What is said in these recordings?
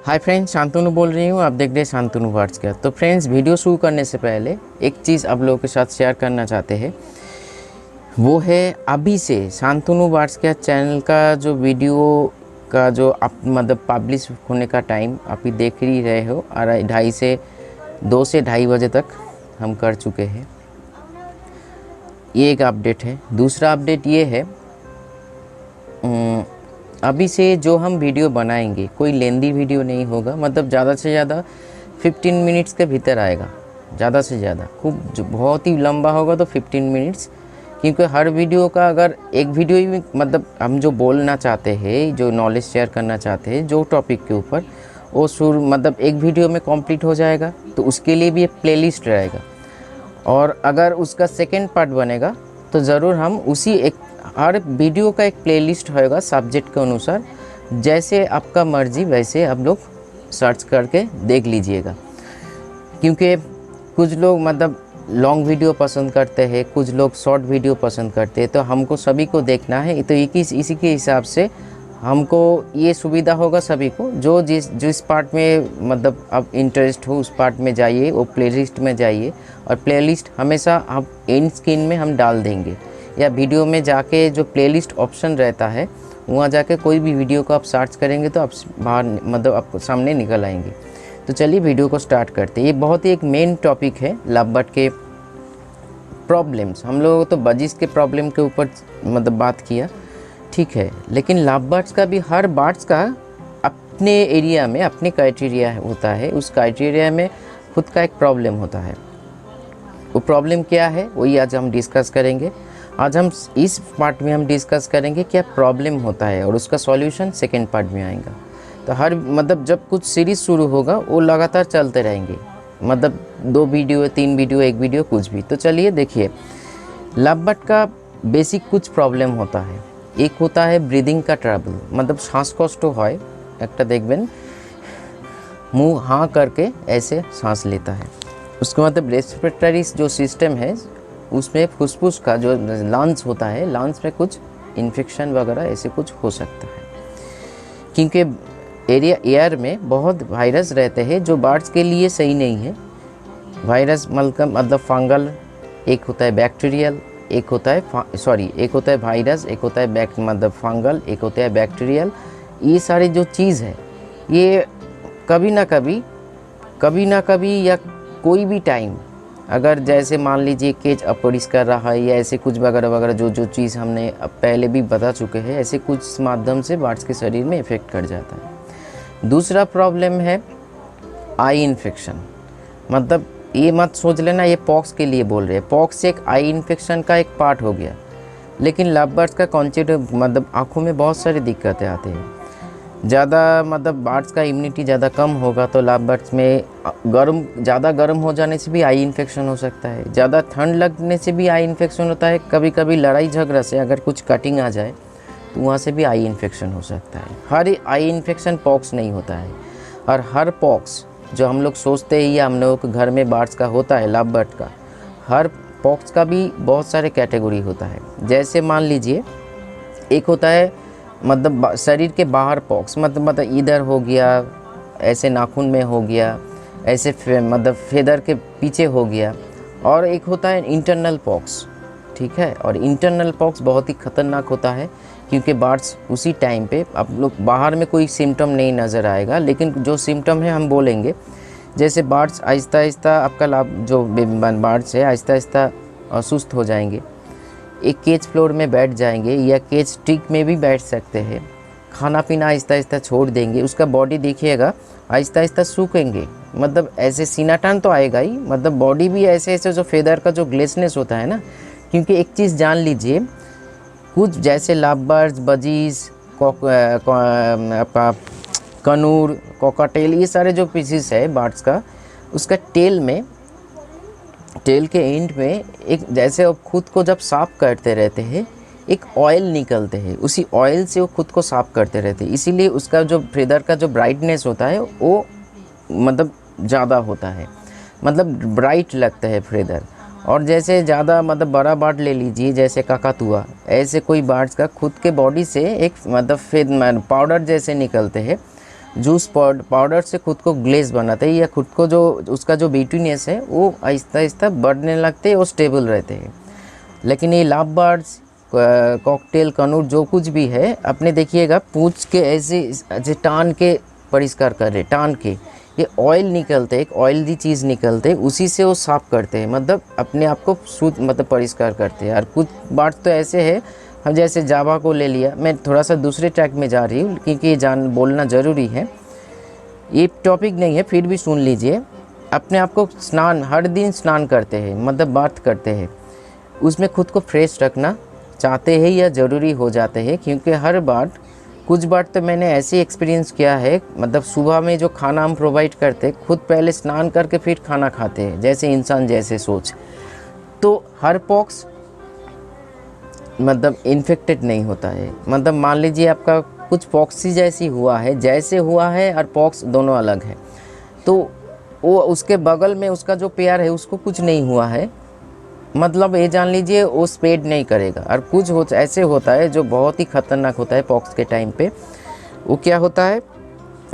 Hi friends, Shantanu बोल रही हूँ। आप देख रहे हैं शांतनु वर्ड्स का। तो फ्रेंड्स, वीडियो शुरू करने से पहले एक चीज़ आप लोगों के साथ शेयर करना चाहते हैं, वो है अभी से शांतनु वर्ड्स का चैनल का जो वीडियो का जो आप मतलब पब्लिश होने का टाइम आप ही देख ही रहे हो। और 2 से ढाई बजे तक हम कर चुके हैं। ये एक अपडेट है। दूसरा अपडेट ये है, अभी से जो हम वीडियो बनाएंगे कोई लेंदी वीडियो नहीं होगा। मतलब ज़्यादा से ज़्यादा 15 मिनट्स के भीतर आएगा। ज़्यादा से ज़्यादा, खूब जो बहुत ही लंबा होगा तो 15 मिनट्स। क्योंकि हर वीडियो का अगर एक वीडियो ही मतलब हम जो बोलना चाहते हैं, जो नॉलेज शेयर करना चाहते हैं जो टॉपिक के ऊपर, वो मतलब एक वीडियो में कंप्लीट हो जाएगा। तो उसके लिए भी एक प्लेलिस्ट रहेगा। और अगर उसका सेकेंड पार्ट बनेगा तो ज़रूर हम उसी एक हर वीडियो का एक प्लेलिस्ट होएगा सब्जेक्ट के अनुसार। जैसे आपका मर्ज़ी वैसे आप लोग सर्च करके देख लीजिएगा। क्योंकि कुछ लोग मतलब लॉन्ग वीडियो पसंद करते हैं, कुछ लोग शॉर्ट वीडियो पसंद करते हैं। तो हमको सभी को देखना है। तो इसी के हिसाब से हमको ये सुविधा होगा सभी को, जो जिस पार्ट में मतलब आप इंटरेस्ट हो उस पार्ट में जाइए, वो प्लेलिस्ट में जाइए। और प्लेलिस्ट हमेशा आप एंड स्क्रीन में हम डाल देंगे, या वीडियो में जाके जो प्लेलिस्ट ऑप्शन रहता है वहाँ जाके कोई भी वीडियो को आप सर्च करेंगे तो आप बाहर मतलब आपको सामने निकल आएंगे। तो चलिए वीडियो को स्टार्ट करते हैं। ये बहुत ही एक मेन टॉपिक है, लव के प्रॉब्लम्स। हम लोग तो बजिस के प्रॉब्लम के ऊपर मतलब बात किया, ठीक है। लेकिन लव बर्ड्स का भी हर बर्ड्स का अपने एरिया में अपने क्राइटेरिया होता है। उस क्राइटेरिया में खुद का एक प्रॉब्लम होता है। वो प्रॉब्लम क्या है वही आज हम डिस्कस करेंगे। आज हम इस पार्ट में हम डिस्कस करेंगे क्या प्रॉब्लम होता है, और उसका सॉल्यूशन सेकंड पार्ट में आएगा। तो हर मतलब जब कुछ सीरीज़ शुरू होगा वो लगातार चलते रहेंगे। मतलब 2 वीडियो 3 वीडियो 1 वीडियो कुछ भी। तो चलिए देखिए, लव बर्ड का बेसिक कुछ प्रॉब्लम होता है। एक होता है ब्रीदिंग का ट्रबल, मतलब श्वाসকष्ट হয় একটা দেখবেন मुँह हाँ करके ऐसे सांस लेता है। उसके मतलब रेस्पिरेटरी जो सिस्टम है उसमें फुसफुस का जो लंग्स होता है, लंग्स में कुछ इन्फेक्शन वगैरह ऐसे कुछ हो सकता है। क्योंकि एयर में बहुत वायरस रहते हैं जो बर्ड्स के लिए सही नहीं है। वायरस मतलब फंगल, एक होता है बैक्टीरियल, एक होता है एक होता है वायरस, एक होता है मतलब फंगल, एक होता है बैक्टीरियल। ये सारी जो चीज़ है ये कभी ना कभी या कोई भी टाइम, अगर जैसे मान लीजिए केज अपरिष्कार रहा है या ऐसे कुछ वगैरह वगैरह जो चीज़ हमने पहले भी बता चुके हैं, ऐसे कुछ माध्यम से बर्ड्स के शरीर में इफ़ेक्ट कर जाता है। दूसरा प्रॉब्लम है आई इन्फेक्शन। मतलब ये मत सोच लेना ये पॉक्स के लिए बोल रहे हैं। पॉक्स एक आई इन्फेक्शन का एक पार्ट हो गया। लेकिन लव बर्ड्स का कॉन्सेप्ट मतलब आँखों में बहुत सारी दिक्कतें आती हैं। ज़्यादा मतलब बर्ड्स का इम्यूनिटी ज़्यादा कम होगा तो लव बर्ड्स में ज़्यादा गर्म हो जाने से भी आई इन्फेक्शन हो सकता है। ज़्यादा ठंड लगने से भी आई इन्फेक्शन होता है। कभी कभी लड़ाई झगड़ा से अगर कुछ कटिंग आ जाए तो वहाँ से भी आई इन्फेक्शन हो सकता है। हर आई इन्फेक्शन पॉक्स नहीं होता है। और हर पॉक्स जो हम लोग सोचते हैं या हम लोगों के घर में बर्ड्स का होता है, लव बर्ड का, हर पॉक्स का भी बहुत सारे कैटेगरी होता है। जैसे मान लीजिए एक होता है मतलब शरीर के बाहर पॉक्स, मतलब इधर हो गया, ऐसे नाखून में हो गया, ऐसे मतलब फेदर के पीछे हो गया। और एक होता है इंटरनल पॉक्स, ठीक है। और इंटरनल पॉक्स बहुत ही ख़तरनाक होता है क्योंकि बर्ड्स उसी टाइम पे आप लोग बाहर में कोई सिम्टम नहीं नज़र आएगा, लेकिन जो सिम्टम है हम बोलेंगे। जैसे बर्ड्स आहिस्ता आहिस्ता आपका जो बर्ड्स है आहिस्ता आहिस्ता सुस्त हो जाएंगे, एक केज फ्लोर में बैठ जाएंगे या केज स्टिक में भी बैठ सकते हैं। खाना पीना आहिस्ता आहिस्ता छोड़ देंगे। उसका बॉडी देखिएगा आहिस्ता आहिस्ता सूखेंगे। मतलब ऐसे सीना टर्न तो आएगा ही, मतलब बॉडी भी ऐसे ऐसे जो फेदर का जो ग्लेसनेस होता है ना। क्योंकि एक चीज़ जान लीजिए, कुछ जैसे लव बर्ड्स, बजीज, कनूर, कॉकाटेल, ये सारे जो पीसीस है बर्ड्स का, उसका टेल के एंड में एक जैसे वो खुद को जब साफ़ करते रहते हैं एक ऑयल निकलते हैं, उसी ऑयल से वो खुद को साफ़ करते रहते हैं। इसीलिए उसका जो फेदर का जो ब्राइटनेस होता है वो मतलब ज़्यादा होता है, मतलब ब्राइट लगता है फेदर। और जैसे ज़्यादा मतलब बड़ा बर्ड ले लीजिए जैसे काकातुआ, ऐसे कोई बर्ड्स का खुद के बॉडी से एक मतलब पाउडर जैसे निकलते हैं जूस पाउडर से खुद को ग्लेज बनाते हैं, या खुद को जो उसका जो बीटीनेस है वो आहिस्ता आहिस्ता बढ़ने लगते हैं और स्टेबल रहते हैं। लेकिन ये लव बर्ड्स, कॉकटेल, कनूर जो कुछ भी है, अपने देखिएगा पूंछ के ऐसे टान के परिष्कार कर रहे, टान के ये ऑयल निकलते, एक ऑयली चीज़ निकलते, उसी से वो साफ़ करते हैं, मतलब अपने आप को शुद्ध मतलब परिष्कार करते हैं। और कुछ बात तो ऐसे है, हम जैसे जावा को ले लिया, मैं थोड़ा सा दूसरे ट्रैक में जा रही हूँ क्योंकि ये बोलना ज़रूरी है, ये टॉपिक नहीं है फिर भी सुन लीजिए। अपने आप को स्नान हर दिन स्नान करते हैं, मतलब बात करते हैं, उसमें खुद को फ्रेश रखना चाहते हैं या ज़रूरी हो जाते हैं। क्योंकि हर बार कुछ बार तो मैंने ऐसे एक्सपीरियंस किया है, मतलब सुबह में जो खाना हम प्रोवाइड करते खुद पहले स्नान करके फिर खाना खाते हैं, जैसे इंसान जैसे सोच, तो हर पॉक्स मतलब इन्फेक्टेड नहीं होता है। मतलब मान लीजिए आपका कुछ पॉक्सी जैसी हुआ है, जैसे हुआ है और पॉक्स दोनों अलग है, तो वो उसके बगल में उसका जो पेयर है उसको कुछ नहीं हुआ है, मतलब ये जान लीजिए वो स्प्रेड नहीं करेगा। और कुछ ऐसे होता है जो बहुत ही ख़तरनाक होता है पॉक्स के टाइम पे। वो क्या होता है,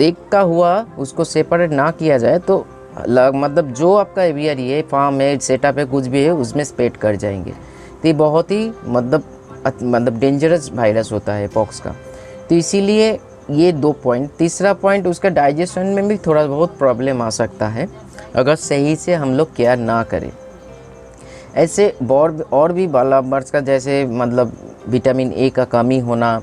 एक का हुआ उसको सेपरेट ना किया जाए तो मतलब जो आपका एवियरी है, फार्म है, सेटअप है, कुछ भी है, उसमें स्प्रेड कर जाएंगे। तो ये बहुत ही मतलब डेंजरस वायरस होता है पॉक्स का। तो इसीलिए ये 2 पॉइंट। तीसरा पॉइंट, उसका डाइजेशन में भी थोड़ा बहुत प्रॉब्लम आ सकता है अगर सही से हम लोग केयर ना करें। ऐसे और भी लव बर्ड्स का जैसे मतलब विटामिन ए का कमी होना,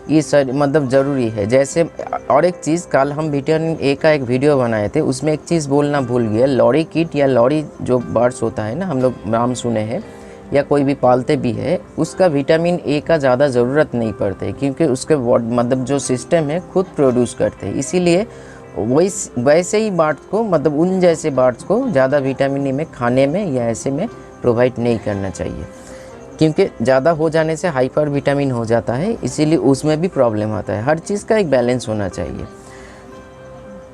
ये सर मतलब ज़रूरी है। जैसे और एक चीज़, कल हम विटामिन ए का एक वीडियो बनाए थे, उसमें एक चीज़ बोलना भूल गया, लॉरी किट या लॉरी जो बर्ड्स होता है ना, हम लोग नाम सुने हैं या कोई भी पालते भी है, उसका विटामिन ए का ज़्यादा ज़रूरत नहीं पड़ते क्योंकि उसके मतलब जो सिस्टम है खुद प्रोड्यूस करते हैं। इसीलिए वैसे ही बर्ड्स को, मतलब उन जैसे बर्ड्स को ज़्यादा विटामिन ए में खाने में या ऐसे में प्रोवाइड नहीं करना चाहिए, क्योंकि ज़्यादा हो जाने से हाइपर विटामिन हो जाता है, इसीलिए उसमें भी प्रॉब्लम आता है। हर चीज़ का एक बैलेंस होना चाहिए।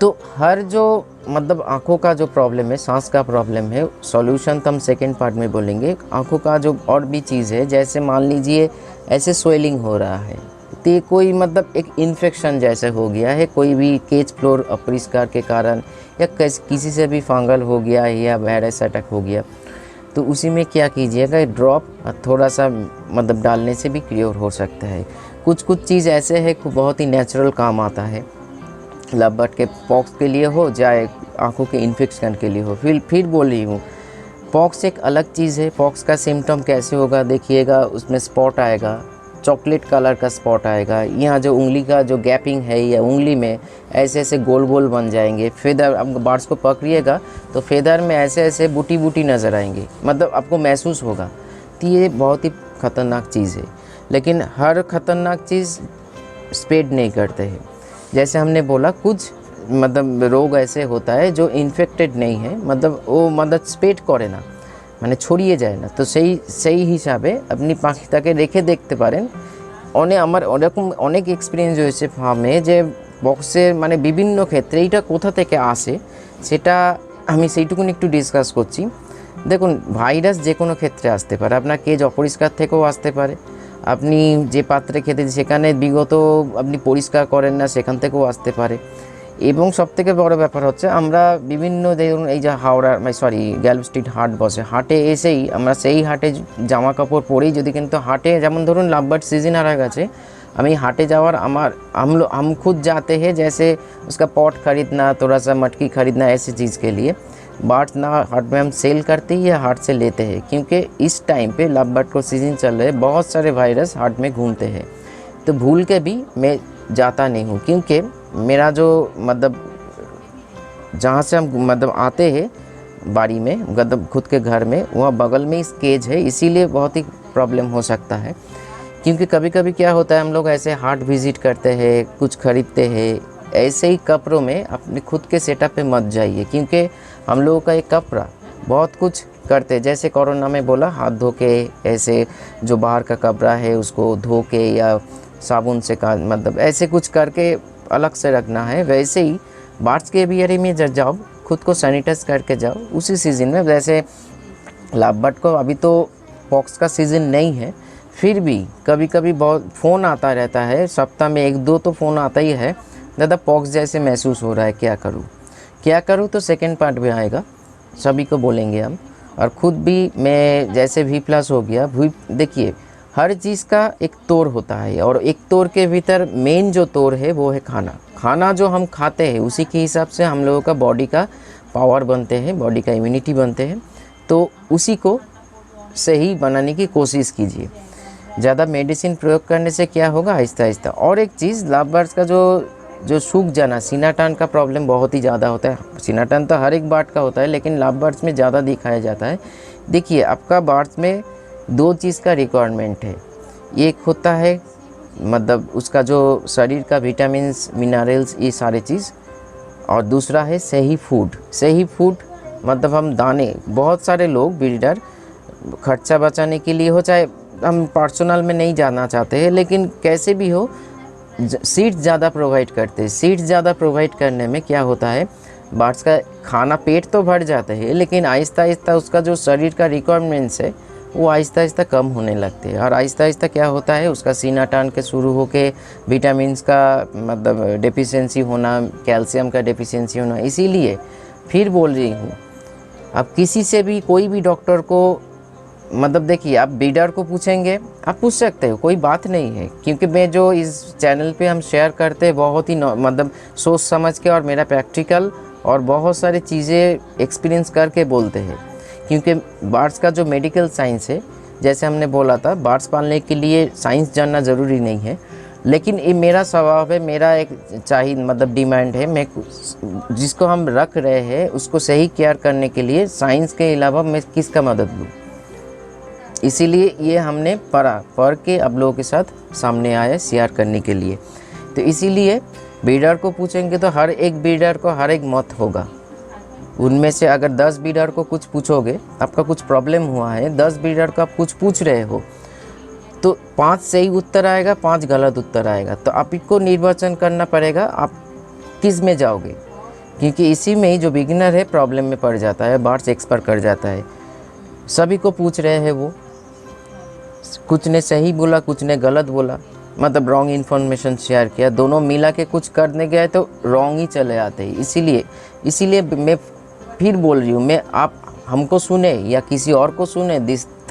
तो हर जो मतलब आँखों का जो प्रॉब्लम है, सांस का प्रॉब्लम है, सॉल्यूशन तो हम सेकेंड पार्ट में बोलेंगे। आँखों का जो और भी चीज़ है, जैसे मान लीजिए ऐसे स्वेलिंग हो रहा है, तो ये कोई मतलब एक इन्फेक्शन जैसे हो गया है, कोई भी केज फ्लोर अपरिष्कार के कारण या किसी से भी फंगल हो गया है या वायरस अटैक हो गया, तो उसी में क्या कीजिएगा, ड्रॉप थोड़ा सा मतलब डालने से भी क्लियर हो सकता है। कुछ चीज़ ऐसे है बहुत ही नेचुरल काम आता है, लव बर्ड के पॉक्स के लिए हो चाहे आँखों के इन्फेक्शन के लिए हो। फिर बोल रही हूँ, पॉक्स एक अलग चीज़ है। पॉक्स का सिम्टम कैसे होगा देखिएगा, उसमें स्पॉट आएगा, चॉकलेट कलर का स्पॉट आएगा, यहाँ जो उंगली का जो गैपिंग है या उंगली में ऐसे ऐसे गोल गोल बन जाएंगे। फेदर, आप बर्ड्स को पकड़िएगा तो फेदर में ऐसे ऐसे बूटी बूटी नज़र आएंगे, मतलब आपको महसूस होगा। तो ये बहुत ही ख़तरनाक चीज़ है, लेकिन हर ख़तरनाक चीज़ स्प्रेड नहीं करते हैं। जैसे हमने बोला कुछ मतलब रोग ऐसे होता है जो इन्फेक्टेड नहीं है, मतलब वो मतलब स्प्रेड करे ना, মানে ছড়িয়ে যায় না। তো সেই হিসাবে আপনি পাখিটাকে রেখে দেখতে পারেন। আমার ওরকম অনেক এক্সপিরিয়েন্স হয়েছে ফার্মে যে বক্সের মানে বিভিন্ন ক্ষেত্রে এইটা কোথা থেকে আসে সেটা আমি সেইটুকুনি একটু ডিসকাস করছি। দেখুন, ভাইরাস যে কোনো ক্ষেত্রে আসতে পারে, আপনার কেজ অপরিষ্কার থেকেও আসতে পারে, আপনি যে পাত্রে খেতে সেখানে বিগত আপনি পরিষ্কার করেন না সেখান থেকেও আসতে পারে। এবং সবথেকে বড় ব্যাপার হচ্ছে আমরা বিভিন্ন দেখুন এই যে গ্যালভ স্ট্রিট হাট বসে, হাটে এসেই আমরা সেই হাটে জামা কাপড় পরেই যদি কিন্তু হাটে যেমন ধরুন লাভ বার্ড सीजन आ गए, আমি হাটে যাওয়ার हम खुद जाते हैं जैसे उसका पॉट खरीदना, थोड़ा सा मटकी खरीदना, ऐसी चीज़ के लिए बर्ड्स ना हाट में हम सेल करते ही या हाट से लेते हैं, क्योंकि इस टाइम पे लव बर्ड को सीज़न चल रहे बहुत सारे वायरस हाट में घूमते हैं। तो भूल के भी मैं जाता नहीं हूँ, क्योंकि मेरा जो मतलब जहाँ से हम मतलब आते हैं बाड़ी में, मतलब खुद के घर में, वहाँ बगल में इस केज है, इसीलिए बहुत ही प्रॉब्लम हो सकता है। क्योंकि कभी कभी क्या होता है, हम लोग ऐसे हाट विज़िट करते हैं, कुछ खरीदते हैं, ऐसे ही कपड़ों में अपने खुद के सेटअप पे मत जाइए, क्योंकि हम लोगों का एक कपड़ा बहुत कुछ करते हैं। जैसे कोरोना में बोला हाथ धो के, ऐसे जो बाहर का कपड़ा है उसको धो के या साबुन से का मतलब ऐसे कुछ करके अलग से रखना है। वैसे ही बर्ड्स के एवियरी में जब जाओ खुद को सैनिटाइज करके जाओ उसी सीज़न में। वैसे लव बर्ड को अभी तो पॉक्स का सीज़न नहीं है, फिर भी कभी कभी बहुत फ़ोन आता रहता है, सप्ताह में 1-2 तो फ़ोन आता ही है दादा पॉक्स जैसे महसूस हो रहा है, क्या करूँ तो सेकंड पार्ट में आएगा, सभी को बोलेंगे हम। और ख़ुद भी मैं जैसे V+ हो गया, देखिए हर चीज़ का एक तोड़ होता है, और एक तोड़ के भीतर मेन जो तोड़ है वो है खाना जो हम खाते हैं उसी के हिसाब से हम लोगों का बॉडी का पावर बनते हैं, बॉडी का इम्यूनिटी बनते हैं। तो उसी को सही बनाने की कोशिश कीजिए। ज़्यादा मेडिसिन प्रयोग करने से क्या होगा, आहिस्ता आहिस्ता। और एक चीज़, लव बर्ड्स का जो सूख जाना, सीना टर्न का प्रॉब्लम बहुत ही ज़्यादा होता है। सीना टर्न तो हर एक बर्ड का होता है, लेकिन लव बर्ड्स में ज़्यादा दिखाया जाता है। देखिए आपका बर्ड्स में 2 चीज़ का रिक्वायरमेंट है। एक होता है मतलब उसका जो शरीर का विटामिन्स, मिनरल्स, ये सारे चीज़, और दूसरा है सही फूड मतलब हम दाने, बहुत सारे लोग ब्रीडर खर्चा बचाने के लिए हो, चाहे हम पर्सनल में नहीं जाना चाहते हैं, लेकिन कैसे भी हो सीड्स ज़्यादा प्रोवाइड करते हैं। सीड्स ज़्यादा प्रोवाइड करने में क्या होता है, बर्ड्स का खाना पेट तो भर जाता है, लेकिन आहिस्ता आहिस्ता उसका जो शरीर का रिक्वायरमेंट्स है वो आहिस्ता आहिस्ता कम होने लगते हैं। और आहिस्ता आहिस्ता क्या होता है, उसका सीना टर्न के शुरू होके विटामिन्स का मतलब डेफिशिएंसी होना, कैल्शियम का डेफिशिएंसी होना। इसीलिए फिर बोल रही हूँ, अब किसी से भी कोई भी डॉक्टर को मतलब देखिए, आप ब्रीडर को पूछेंगे, आप पूछ सकते हो, कोई बात नहीं है, क्योंकि मैं जो इस चैनल पे हम शेयर करते हैं बहुत ही मतलब सोच समझ के, और मेरा प्रैक्टिकल और बहुत सारी चीज़ें एक्सपीरियंस करके बोलते हैं। क्योंकि बर्ड्स का जो मेडिकल साइंस है, जैसे हमने बोला था, बर्ड्स पालने के लिए साइंस जानना ज़रूरी नहीं है, लेकिन ये मेरा स्वभाव है, मेरा एक चाहिए मतलब डिमांड है, मैं जिसको हम रख रहे हैं उसको सही केयर करने के लिए साइंस के अलावा मैं किसका मदद लूँ। इसीलिए ये हमने पढ़ के आप लोगों के साथ सामने आया शेयर करने के लिए। तो इसीलिए ब्रीडर को पूछेंगे तो हर एक ब्रीडर को हर एक मत होगा। उनमें से अगर 10 ब्रीडर को कुछ पूछोगे, आपका कुछ प्रॉब्लम हुआ है, 10 ब्रीडर को आप कुछ पूछ रहे हो, तो 5 सही उत्तर आएगा, 5 गलत उत्तर आएगा। तो आपको निर्वाचन करना पड़ेगा आप किस में जाओगे, क्योंकि इसी में ही जो बिगिनर है प्रॉब्लम में पड़ जाता है, बर्ड्स एक्सपर्ट कर जाता है। सभी को पूछ रहे हैं, वो कुछ ने सही बोला, कुछ ने गलत बोला, मतलब रॉन्ग इन्फॉर्मेशन शेयर किया, दोनों मिला के कुछ करने गए तो रॉन्ग ही चले आते हैं। इसीलिए मैं फिर बोल रही हूँ, मैं आप हमको सुने या किसी और को सुने,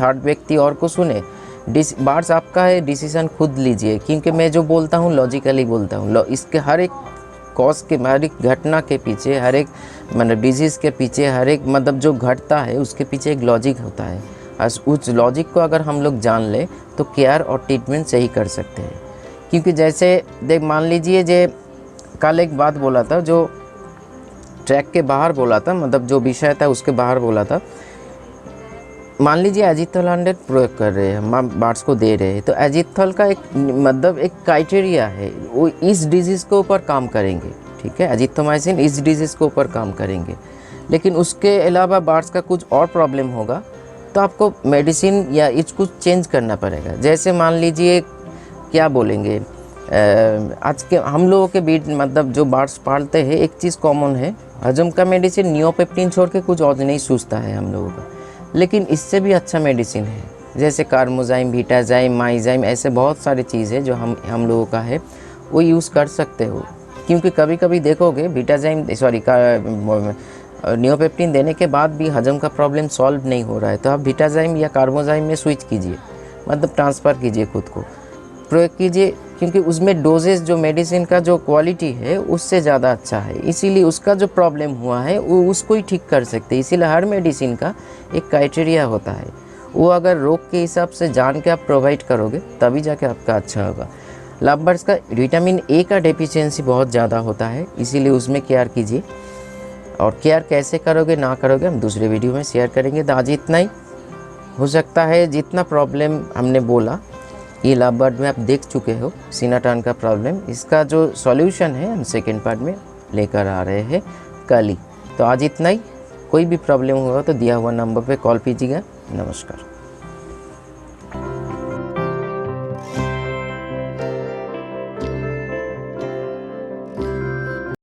थर्ड व्यक्ति और को सुने, बर्ड्स आपका है, डिसीजन खुद लीजिए। क्योंकि मैं जो बोलता हूँ लॉजिकली बोलता हूँ, इसके हर एक कॉज के, हर एक घटना के पीछे, हर एक मतलब डिजीज़ के पीछे, हर एक मतलब जो घटता है उसके पीछे एक लॉजिक होता है। उस लॉजिक को अगर हम लोग जान ले तो केयर और ट्रीटमेंट सही कर सकते हैं। क्योंकि जैसे मान लीजिए, जे कल एक बात बोला था, जो ट्रैक के बाहर बोला था, मतलब जो विषय था उसके बाहर बोला था। मान लीजिए एजिथल 100 प्रयोग कर रहे हैं, बर्ड्स को दे रहे हैं, तो एजिथल का एक मतलब एक क्राइटेरिया है, वो इस डिजीज़ के ऊपर काम करेंगे, ठीक है, एजिथ्रोमाइसिन इस डिजीज़ के ऊपर काम करेंगे। लेकिन उसके अलावा बर्ड्स का कुछ और प्रॉब्लम होगा तो आपको मेडिसिन या इसको चेंज करना पड़ेगा। जैसे मान लीजिए क्या बोलेंगे, आज के हम लोगों के बीच मतलब जो बर्ड्स पालते हैं, एक चीज़ कॉमन है, हजम का मेडिसिन नियोपेप्टिन छोड़ के कुछ और नहीं सूझता है हम लोगों का। लेकिन इससे भी अच्छा मेडिसिन है, जैसे कार्मोजाइम, बीटाजाइम, माइजाइम, ऐसे बहुत सारी चीज़ें जो हम लोगों का है वो यूज़ कर सकते हो। क्योंकि कभी कभी देखोगे नियोपेप्टिन देने के बाद भी हजम का प्रॉब्लम सॉल्व नहीं हो रहा है, तो आप बीटाजाइम या कार्बोजाइम में स्विच कीजिए, मतलब ट्रांसफ़र कीजिए, खुद को प्रयोग कीजिए। क्योंकि उसमें डोजेज जो मेडिसिन का जो क्वालिटी है उससे ज़्यादा अच्छा है, इसीलिए उसका जो प्रॉब्लम हुआ है वो उसको ही ठीक कर सकते हैं। इसीलिए हर मेडिसिन का एक क्राइटेरिया होता है, वो अगर रोग के हिसाब से जान के आप प्रोवाइड करोगे तभी जाके आपका अच्छा होगा। लव बर्ड्स का विटामिन ए का डेफिशिएंसी बहुत ज़्यादा होता है, इसीलिए उसमें केयर कीजिए। और केयर कैसे करोगे ना करोगे हम दूसरे वीडियो में शेयर करेंगे। तो आज इतना ही, हो सकता है जितना प्रॉब्लम हमने बोला ये लव बर्ड में आप देख चुके हो, सीना टर्न का प्रॉब्लम, इसका जो सॉल्यूशन है हम सेकेंड पार्ट में लेकर आ रहे हैं कल ही। तो आज इतना ही, कोई भी प्रॉब्लम होगा तो दिया हुआ नंबर पे कॉल कीजिएगा। नमस्कार।